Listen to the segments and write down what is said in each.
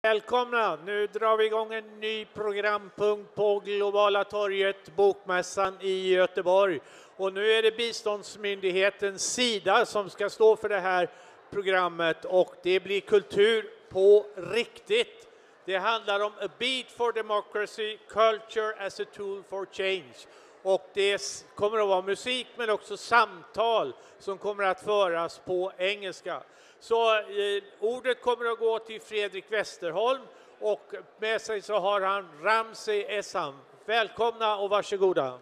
Välkomna! Nu drar vi igång en ny programpunkt på Globala torget, Bokmässan i Göteborg. Och nu är det biståndsmyndigheten Sida som ska stå för det här programmet och det blir kultur på riktigt. Det handlar om A Beat for Democracy, Culture as a Tool for Change. Och det kommer att vara musik men också samtal som kommer att föras på engelska. Så ordet kommer att gå till Fredrik Westerholm och med sig så har han Ramzi Essam. Välkomna och varsågoda.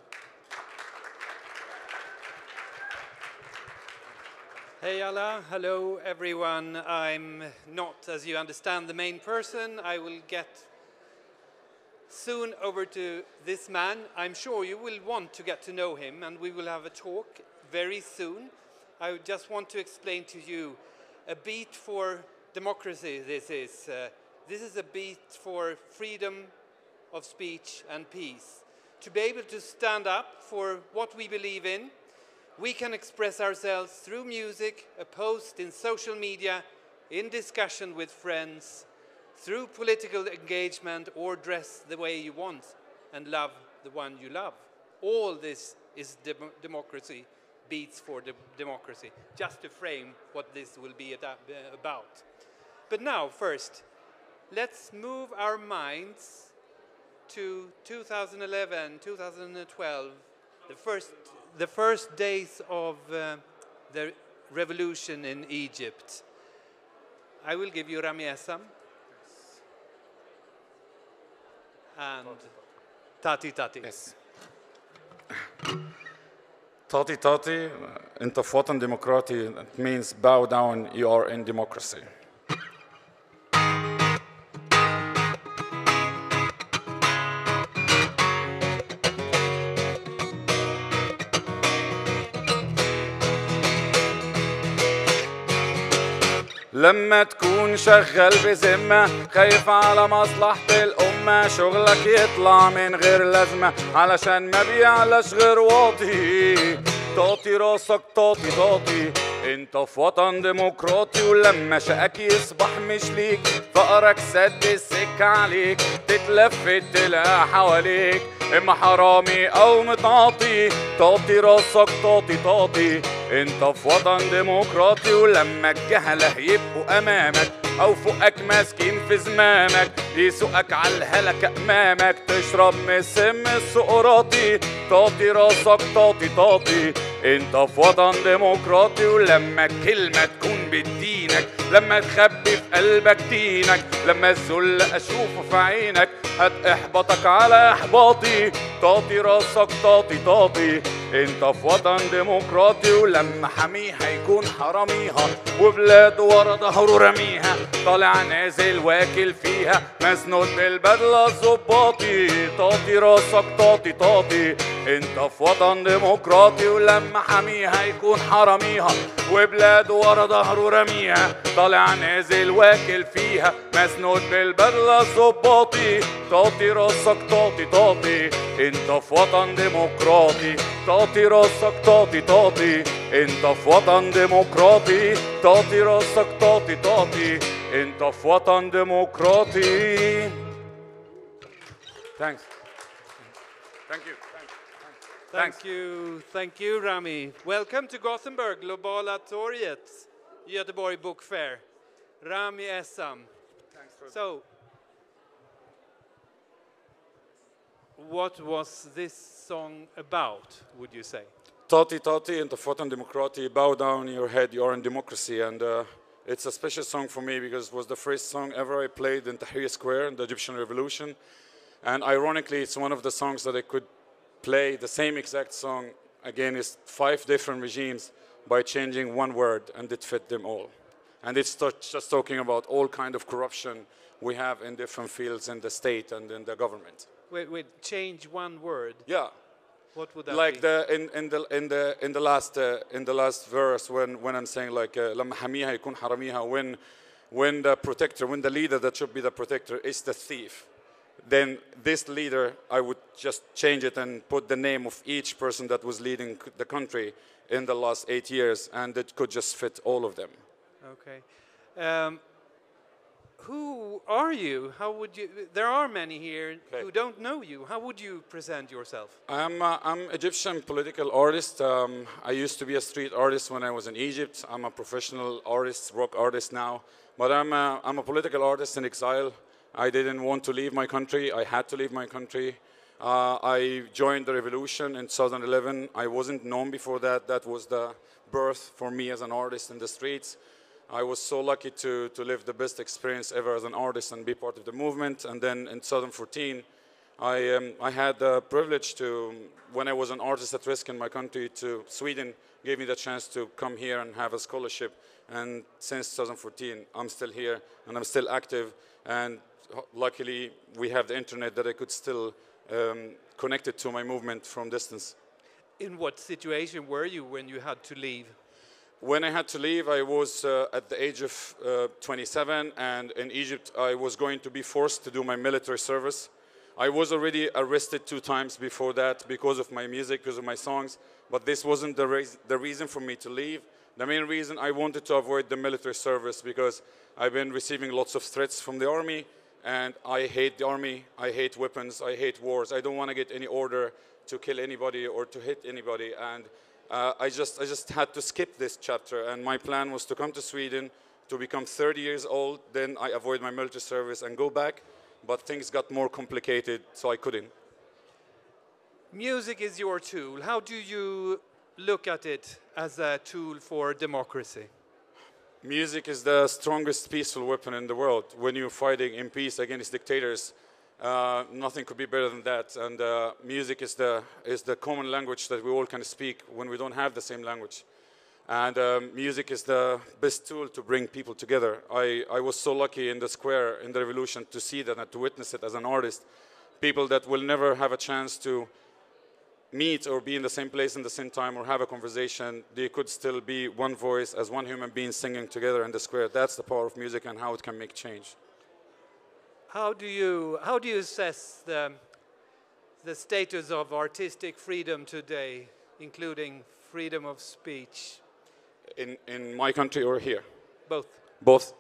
Hey alla, hello everyone. I'm not, as you understand, the main person. I will get soon over to this man. I'm sure you will want to get to know him and we will have a talk very soon. I just want to explain to you a beat for democracy. This is a beat for freedom of speech and peace. To be able to stand up for what we believe in, we can express ourselves through music, a post in social media, in discussion with friends, through political engagement, or dress the way you want and love the one you love. All this is democracy. Beats for democracy, just to frame what this will be about. But now, first, let's move our minds to 2011, 2012, the first days of the revolution in Egypt. I will give you Rami Essam and Tati Tati. Yes. Tati Tati, انت في وطن ديمقراطي, it means bow down, you are in democracy. لما تكون شغال بذمة خايف على مصلحة الأمة شغلك يطلع من غير لازمة علشان ما بيعلاش غير واطي تعطي راسك تعطي انت في وطن ديمقراطي ولما شقك يصبح مش ليك فقرك سد السكة عليك تتلف تلاقي حواليك اما حرامي او متعاطي تعطي راسك تعطي انت في وطن ديمقراطي ولما الجهلة يبقوا امامك او فوقك ماسكين في زمامك يسوقك على الهلكة امامك تشرب من السم السقراطي تعطي راسك تعطي انت في وطن ديمقراطي ولما الكلمة تكون بدينك لما تخبي في قلبك دينك لما الذل اشوفه في عينك هتحبطك على احباطي تعطي راسك تعطي انت في وطن ديمقراطي ولما حميها يكون حراميها وبلاد ورا ظهره رميها طالع نازل واكل فيها مسنود بالبدله الظباطي تعطي راسك تعطي انت في وطن ديمقراطي ولما حميها يكون حراميها وبلاد ورا ظهره رميها طالع نازل واكل فيها مسنود بالبدله الظباطي تعطي راسك تعطي انت في وطن ديمقراطي تعطي راسك تعطي انت في وطن ديمقراطي تعطي راسك تعطي انت في وطن ديمقراطي. Thanks. Thank you, Rami. Welcome to Gothenburg, Globala torget, Göteborg Book Fair. Rami Essam. So, what was this song about, would you say? Tati, in the Fotan Democracy, bow down your head, you are in democracy. And it's a special song for me because it was the first song ever I played in Tahrir Square in the Egyptian Revolution. And ironically, it's one of the songs that I could play the same exact song against 5 different regimes by changing one word, and it fit them all. And it's just talking about all kind of corruption we have in different fields in the state and in the government. Wait, change one word. Yeah. What would that like be? in the last verse when I'm saying like لما حميها يكون حراميها when the protector, when the leader that should be the protector is the thief, then this leader, I would just change it and put the name of each person that was leading the country in the last 8 years, and it could just fit all of them. Okay. who are you? How would you? There are many here Okay. who don't know you. How would you present yourself? I'm Egyptian political artist. I used to be a street artist when I was in Egypt. I'm a professional artist, rock artist now. But I'm a political artist in exile. I didn't want to leave my country. I had to leave my country. I joined the revolution in 2011. I wasn't known before that. That was the birth for me as an artist in the streets. I was so lucky to live the best experience ever as an artist and be part of the movement. And then in 2014, I had the privilege to, when I was an artist at risk in my country, to Sweden gave me the chance to come here and have a scholarship. And since 2014, I'm still here and I'm still active. And luckily, we have the internet that I could still connect it to my movement from distance. In what situation were you when you had to leave? When I had to leave, I was at the age of 27, and in Egypt, I was going to be forced to do my military service. I was already arrested 2 times before that because of my music, because of my songs, but this wasn't the reason for me to leave. The main reason I wanted to avoid the military service because I've been receiving lots of threats from the army, and I hate the army, I hate weapons, I hate wars. I don't want to get any order to kill anybody or to hit anybody, and I just had to skip this chapter, and my plan was to come to Sweden, to become 30 years old, then I avoid my military service and go back, but things got more complicated, so I couldn't. Music is your tool. How do you look at it as a tool for democracy? Music is the strongest peaceful weapon in the world. When you're fighting in peace against dictators, nothing could be better than that. And music is the common language that we all can speak when we don't have the same language. And music is the best tool to bring people together. I was so lucky in the square, in the revolution, to see that and to witness it as an artist. People that will never have a chance to meet or be in the same place at the same time or have a conversation, they could still be one voice as one human being singing together in the square. That's the power of music and how it can make change. How do you assess the status of artistic freedom today, including freedom of speech? In my country or here? Both. Both.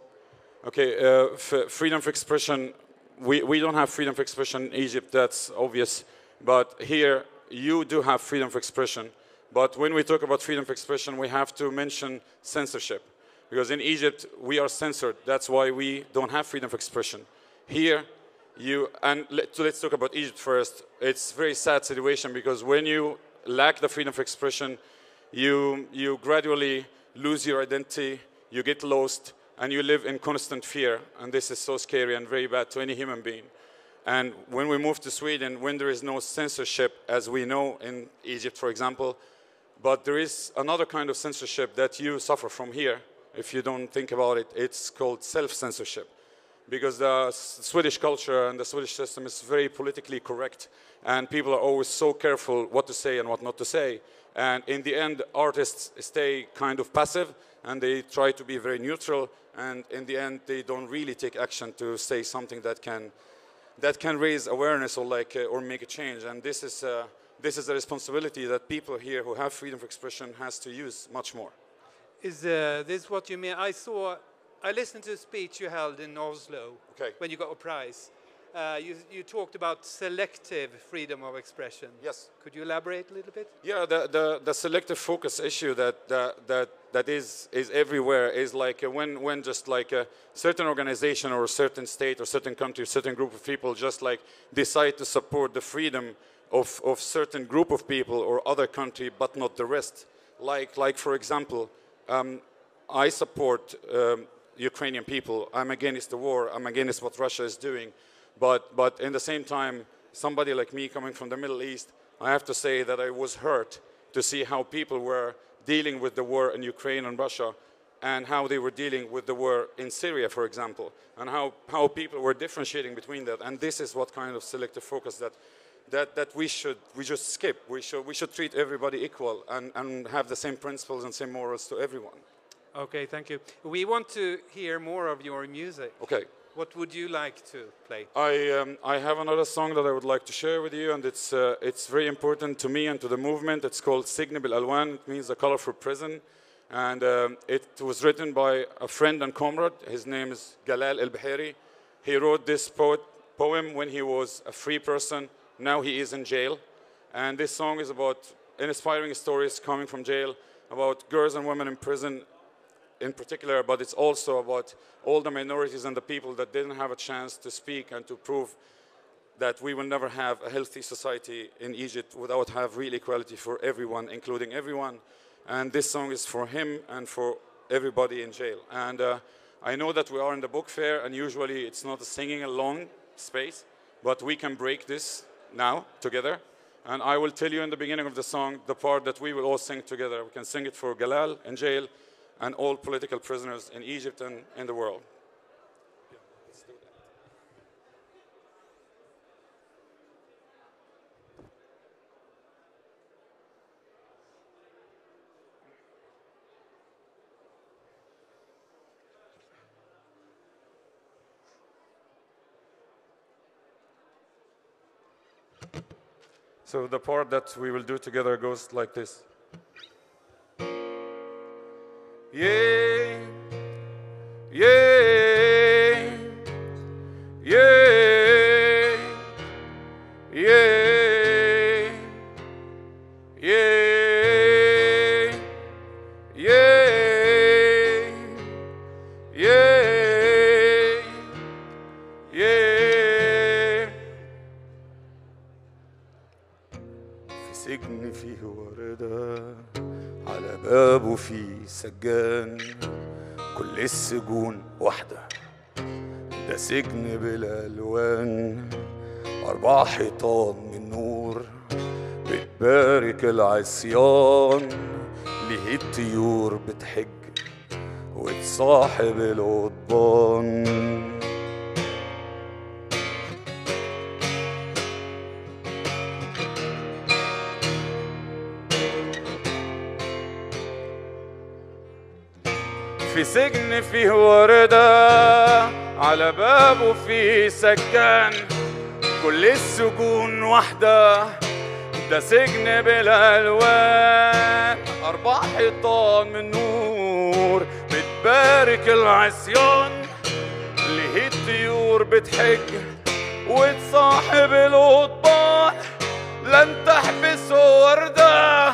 Okay, freedom of expression, we don't have freedom of expression in Egypt, that's obvious. But here, you do have freedom of expression. But when we talk about freedom of expression, we have to mention censorship. Because in Egypt, we are censored. That's why we don't have freedom of expression. Here, let's talk about Egypt first. It's a very sad situation because when you lack the freedom of expression, you gradually lose your identity, you get lost, and you live in constant fear. And this is so scary and very bad to any human being. And when we move to Sweden, when there is no censorship, as we know in Egypt, for example, but there is another kind of censorship that you suffer from here, if you don't think about it, it's called self-censorship. Because the Swedish culture and the Swedish system is very politically correct, and people are always so careful what to say and what not to say. And in the end, artists stay kind of passive, and they try to be very neutral, and in the end, they don't really take action to say something that can raise awareness or make a change. And this is a responsibility that people here who have freedom of expression has to use much more. Is this what you mean? I listened to a speech you held in Oslo when you got a prize. You talked about selective freedom of expression. Yes. Could you elaborate a little bit? Yeah, the selective focus issue that is everywhere is like when just like a certain organization or a certain state or certain country, a certain group of people just like decide to support the freedom of certain group of people or other country, but not the rest. Like for example, I support Ukrainian people. I'm against the war. I'm against what Russia is doing. But in the same time, somebody like me coming from the Middle East, I have to say that I was hurt to see how people were dealing with the war in Ukraine and Russia and how they were dealing with the war in Syria, for example, and how people were differentiating between that. And this is what kind of selective focus that we just skip. We should treat everybody equal and have the same principles and same morals to everyone. Okay, thank you. We want to hear more of your music. Okay. What would you like to play? I have another song that I would like to share with you, and it's very important to me and to the movement. It's called Signi Bil Alwan. It means the colorful prison. And it was written by a friend and comrade. His name is Galal El-Bahiri. He wrote this poem when he was a free person. Now he is in jail. And this song is about inspiring stories coming from jail, about girls and women in prison in particular, but it's also about all the minorities and the people that didn't have a chance to speak and to prove that we will never have a healthy society in Egypt without have real equality for everyone, including everyone. And this song is for him and for everybody in jail. And I know that we are in the book fair, and usually it's not a singing along space, but we can break this now together. And I will tell you in the beginning of the song the part that we will all sing together. We can sing it for Galal in jail and all political prisoners in Egypt and in the world. So the part that we will do together goes like this. Yeah, yeah, yeah, yeah, yeah, yeah, yeah, yeah. في سجن فيه وردة على بابه فيه سجان، كل السجون واحدة، ده سجن بلا ألوان، 4 حيطان من نور بتبارك العصيان، ليه الطيور بتحج وتصاحب القضبان. في سجن فيه وردة على بابه فيه سكان، كل السجون واحدة، ده سجن بلا ألوان، 4 حيطان من نور بتبارك العصيان، ليه الطيور بتحج وتصاحب القضبان. لن تحبسوا وردة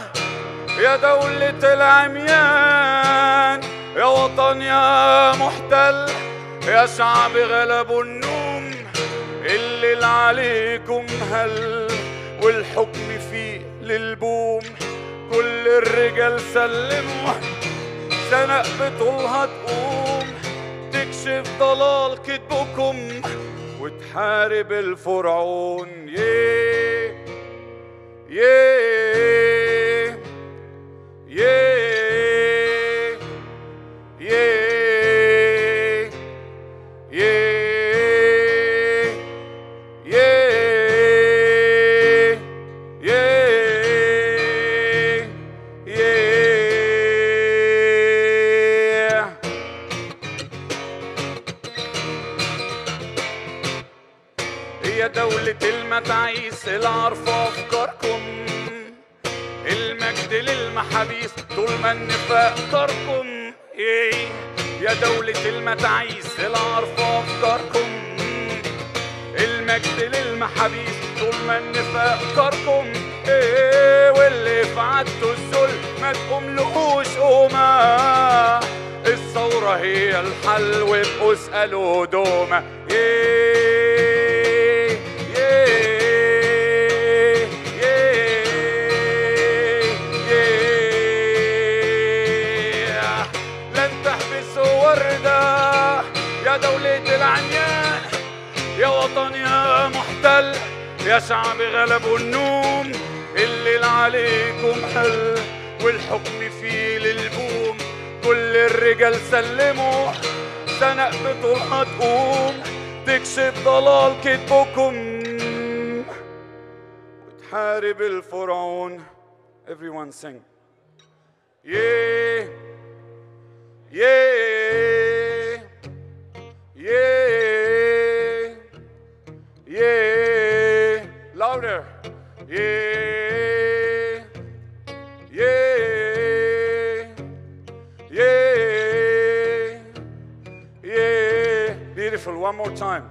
يا دولة العميان، يا وطن يا محتل، يا شعب غلبوا النوم، الليل عليكم هل والحكم فيه للبوم. كل الرجال سلموا، سنة بطولها تقوم، تكشف ضلال كذبكم وتحارب الفرعون. yeah, yeah, yeah. Yeah, yeah, yeah, yeah, yeah. هي دولة المتاعيس العارفة أفكاركم، المجد للمحابيس طول ما النفاق طاركم. يا دولة المتاعيس العارفة أفكاركم، المجد للمحابيس طول ما النفاق طاركم. واللي فعدتوا الذل ما تقوملهوش قومة، الثورة هي الحل وابقوا اسألوا دومة. يا دولة العميان، يا وطن يا محتل، يا شعب غلبوا النوم، الليل عليكم حل والحكم فيه للبوم. كل الرجال سلموا، سنة بطولها تقوم، تكشف ضلال كذبكم وتحارب الفرعون. Everyone sing. Yeah, yeah, yeah, yeah, louder. Yeah, yeah, beautiful. One more time.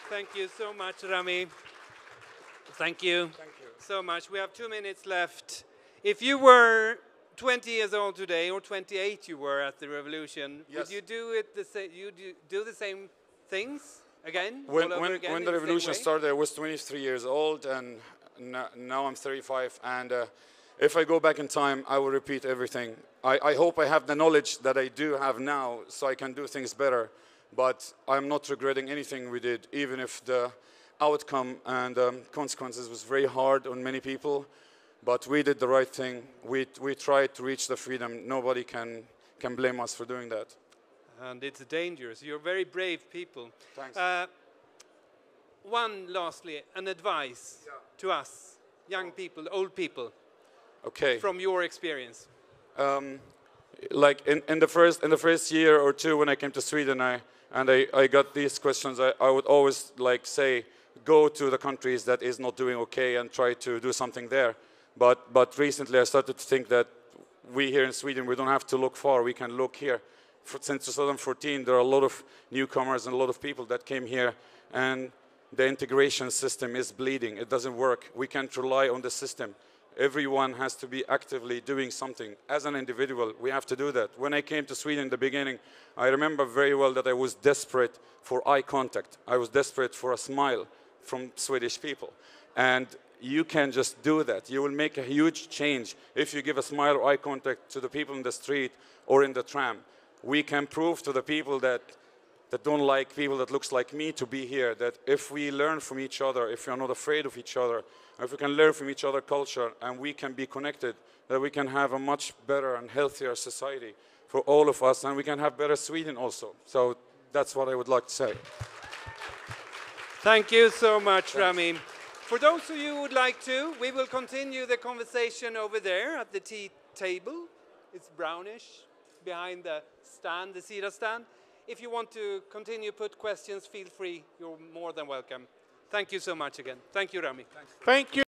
Thank you so much, Rami. Thank you so much. We have 2 minutes left. If you were 20 years old today, or 28 you were at the revolution, Yes. would you do it the same? You do the same things again? When in the the revolution same way? started, I was 23 years old, and now I'm 35. And if I go back in time, I will repeat everything. I hope I have the knowledge that I do have now, so I can do things better. But I'm not regretting anything we did, even if the outcome and consequences was very hard on many people. But we did the right thing. We tried to reach the freedom. Nobody can blame us for doing that. And it's dangerous. You're very brave people. Thanks. Lastly, an advice to us, young people, old people, Okay. from your experience. Like in the first year or two when I came to Sweden, I got these questions. I would always like say, go to the countries that is not doing okay and try to do something there. But recently I started to think that we here in Sweden, we don't have to look far. We can look here. Since 2014, there are a lot of newcomers and a lot of people that came here, and the integration system is bleeding. It doesn't work. We can't rely on the system. Everyone has to be actively doing something. As an individual, we have to do that. When I came to Sweden in the beginning, I remember very well that I was desperate for eye contact. I was desperate for a smile from Swedish people. And you can just do that. You will make a huge change if you give a smile or eye contact to the people in the street or in the tram. We can prove to the people that don't like people that looks like me to be here, that if we learn from each other, if we are not afraid of each other, if we can learn from each other culture and we can be connected, that we can have a much better and healthier society for all of us, and we can have better Sweden also. So that's what I would like to say. Thank you so much, Rami. For those of you who would like to, we will continue the conversation over there at the tea table. It's brownish behind the stand, the Sida stand. If you want to continue, put questions, feel free. You're more than welcome. Thank you so much again. Thank you, Rami. Thank you.